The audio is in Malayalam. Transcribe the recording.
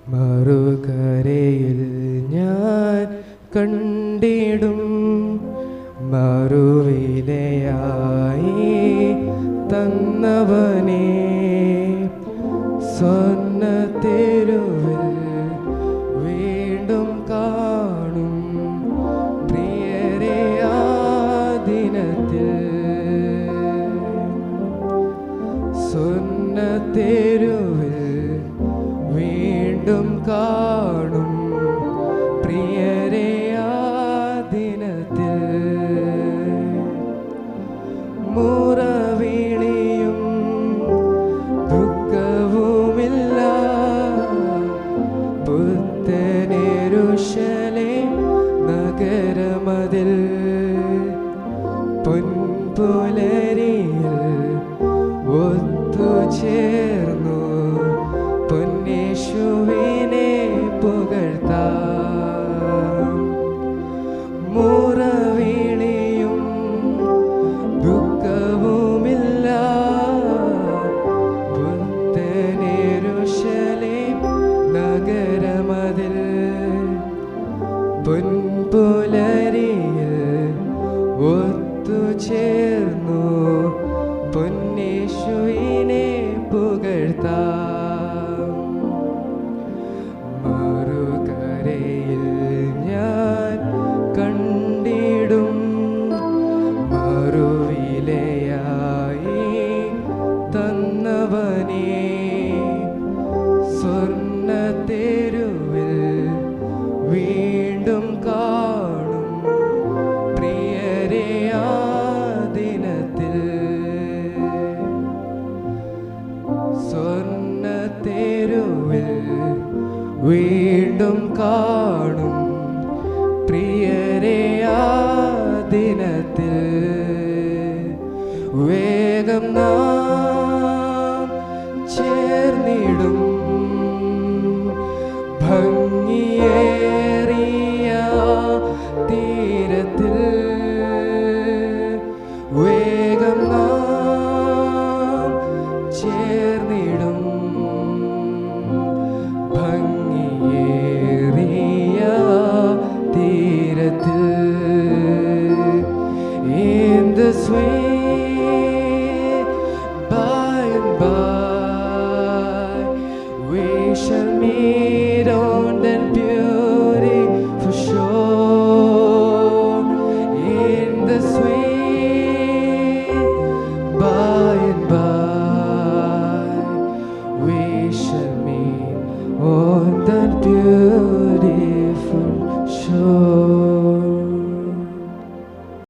മറുകരയിൽ ഞാൻ കണ്ടിടും മറുവിലയായി തന്നവനെ സ്വർണ്ണ തെരുവിൽ വീണ്ടും കാണും പ്രിയരെ ആ ദിനത്തിൽ സ്വർണ്ണ തെരുവിൽ വീണ്ടും കാണും പ്രിയരെ ആ ദിനത്തിൽ മുറവിളിയും ദുഃഖവുമില്ല പുത്തനെരുശലേം നഗരമതിൽ പൊൻപുലരിയിൽ ഒത്തുചേർന്നു പൊന്നേശുവിനെ പുകഴ്ത്താം മുറവിളിയും ദുഃഖവുമില്ല പുത്തനെരുശലേം നഗരമതിൽ പൊൻപുലരിയിൽ ഒത്തുചേർന്നു പൊന്നേശുവിനെ പുകഴ്ത്താം മറുകരയിൽ ഞാൻ കണ്ടിടും മറുവിലയായി തന്നവനെ സ്വർണ്ണ തെരുവിൽ വീണ്ടും കാണും പ്രിയരെ ആ ദിനത്തിൽ സ്വർണ്ണ തെരുവിൽ വീണ്ടും കാണും പ്രിയരെ ആ ദിനത്തിൽ വേഗം നാം ചേർന്നിടും ഭംഗിയേറിയ തീരത്തിൽ വേഗം നാം ചേർന്നിടും ഭംഗിയേറിയ തീരത്തിൽ in the sweet by and by we shall meet on that beautiful shore in the sweet by and by we shall meet on that beautiful shore.